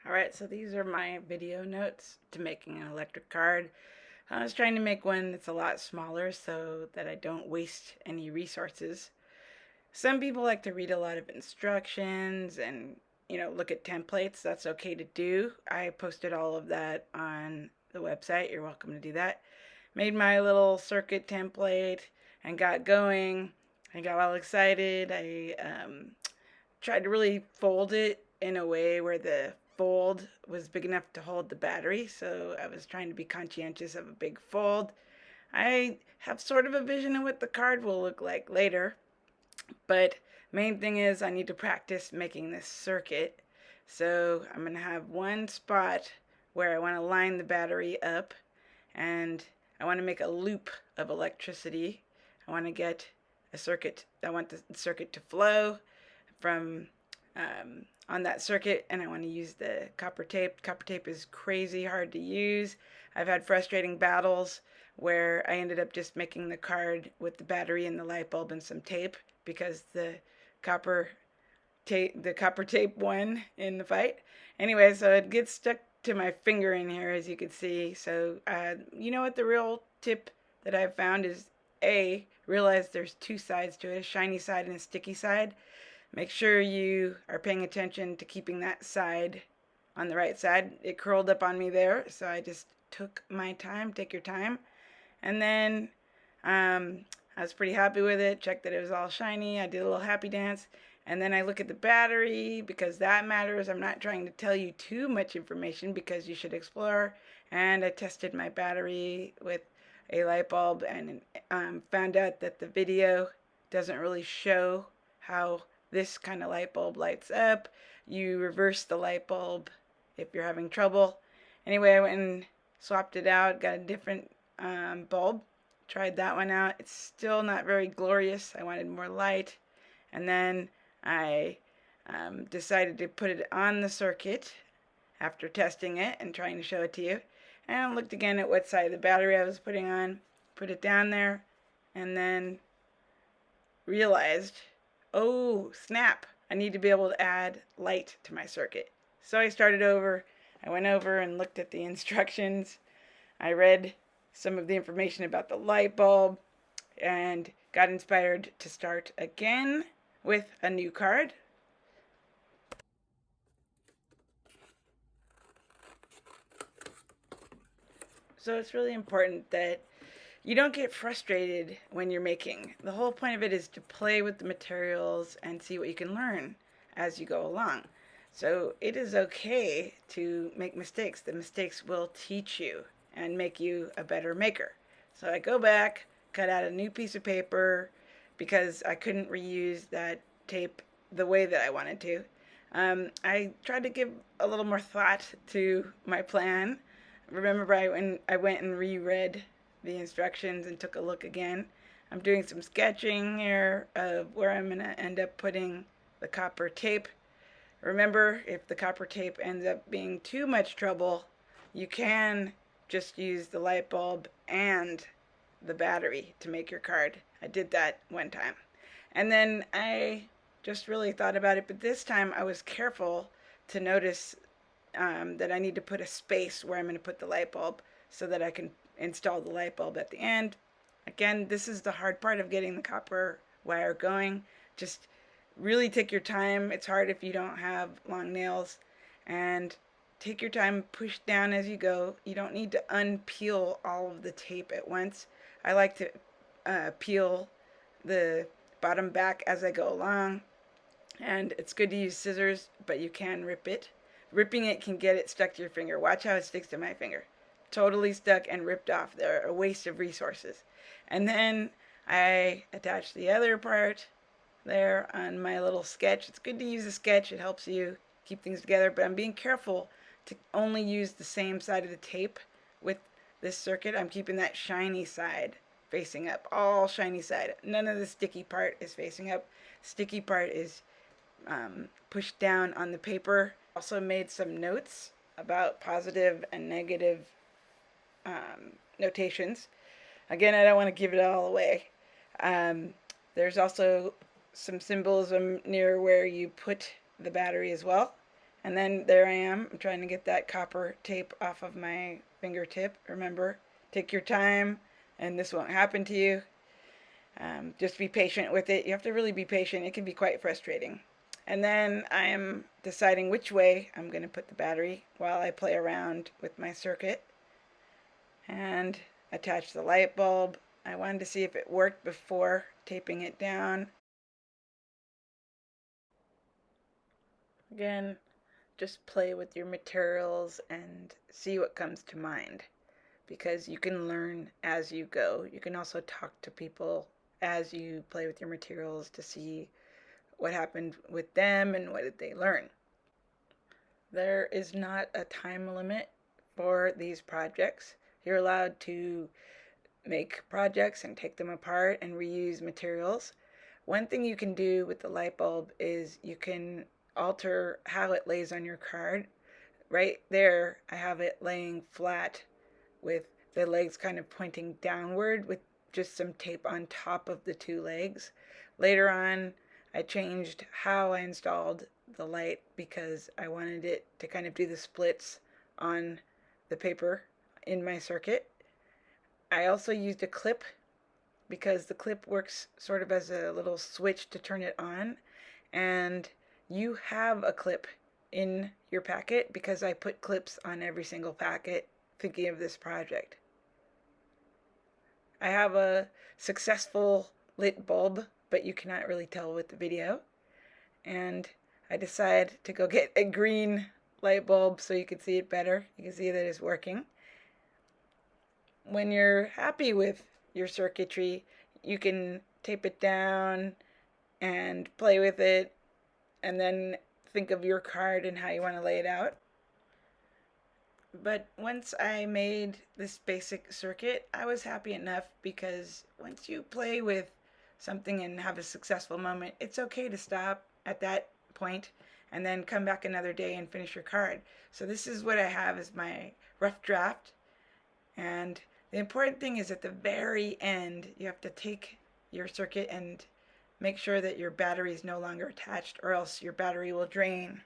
Alright, so these are my video notes to making an electric card. I was trying to make one that's a lot smaller so that I don't waste any resources. Some people like to read a lot of instructions and, look at templates. That's okay to do. I posted all of that on the website. You're welcome to do that. Made my little circuit template and got going. I got all excited. I tried to really fold it in a way where the fold was big enough to hold the battery. So I was trying to be conscientious of a big fold. I have sort of a vision of what the card will look like later, but main thing is I need to practice making this circuit. So I'm going to have one spot where I want to line the battery up, and I want to make a loop of electricity. I want to get a circuit. I want the circuit to flow from on that circuit, and I want to use the copper tape. Copper tape is crazy hard to use. I've had frustrating battles where I ended up just making the card with the battery and the light bulb and some tape because copper the copper tape won in the fight. Anyway, so it gets stuck to my finger in here, as you can see. So you know what the real tip that I've found is, realize there's two sides to it, a shiny side and a sticky side. Make sure you are paying attention to keeping that side on the right side. It curled up on me there, so I just took my time. Take your time. And then I was pretty happy with it. Checked that it was all shiny. I did a little happy dance. And then I look at the battery because that matters. I'm not trying to tell you too much information because you should explore. And I tested my battery with a light bulb and found out that the video doesn't really show how this kind of light bulb lights up. You reverse the light bulb if you're having trouble. Anyway, I went and swapped it out, got a different bulb. Tried that one out. It's still not very glorious. I wanted more light. And then I decided to put it on the circuit after testing it and trying to show it to you. And I looked again at what side of the battery I was putting on, put it down there, and then realized, oh snap, I need to be able to add light to my circuit. So I started over. I went over and looked at the instructions. I read some of the information about the light bulb and got inspired to start again with a new card. So it's really important that you don't get frustrated when you're making. The whole point of it is to play with the materials and see what you can learn as you go along. So it is okay to make mistakes. The mistakes will teach you and make you a better maker. So I go back, cut out a new piece of paper because I couldn't reuse that tape the way that I wanted to. I tried to give a little more thought to my plan. Remember, I went and reread the instructions and took a look again. I'm doing some sketching here of where I'm going to end up putting the copper tape. Remember, if the copper tape ends up being too much trouble, you can just use the light bulb and the battery to make your card. I did that one time. And then I just really thought about it, but this time I was careful to notice that I need to put a space where I'm going to put the light bulb so that I can install the light bulb at the end. Again, this is the hard part of getting the copper wire going. Just really take your time. It's hard if you don't have long nails. And take your time, push down as you go. You don't need to unpeel all of the tape at once. I like to peel the bottom back as I go along. And it's good to use scissors, but you can rip it. Ripping it can get it stuck to your finger. Watch how it sticks to my finger. Totally stuck and ripped off. They're a waste of resources. And then I attach the other part there on my little sketch. It's good to use a sketch. It helps you keep things together, but I'm being careful to only use the same side of the tape with this circuit. I'm keeping that shiny side facing up, all shiny side. None of the sticky part is facing up. Sticky part is pushed down on the paper. Also made some notes about positive and negative notations. Again, I don't want to give it all away. There's also some symbolism near where you put the battery as well. And then there I am. I'm trying to get that copper tape off of my fingertip. Remember, take your time and this won't happen to you. Just be patient with it. You have to really be patient. It can be quite frustrating. And then I am deciding which way I'm going to put the battery while I play around with my circuit and attach the light bulb. I wanted to see if it worked before taping it down. Again, just play with your materials and see what comes to mind, because you can learn as you go. You can also talk to people as you play with your materials to see what happened with them and what did they learn. There is not a time limit for these projects. You're allowed to make projects and take them apart and reuse materials. One thing you can do with the light bulb is you can alter how it lays on your card. Right there, I have it laying flat with the legs kind of pointing downward with just some tape on top of the two legs. Later on, I changed how I installed the light because I wanted it to kind of do the splits on the paper in my circuit. I also used a clip because the clip works sort of as a little switch to turn it on, and you have a clip in your packet because I put clips on every single packet thinking of this project. I have a successful lit bulb, but you cannot really tell with the video, and I decided to go get a green light bulb so you can see it better. You can see that it's working. When you're happy with your circuitry, you can tape it down and play with it and then think of your card and how you want to lay it out. But once I made this basic circuit, I was happy enough, because once you play with something and have a successful moment, it's okay to stop at that point and then come back another day and finish your card. So this is what I have as my rough draft. And the important thing is at the very end, you have to take your circuit and make sure that your battery is no longer attached, or else your battery will drain.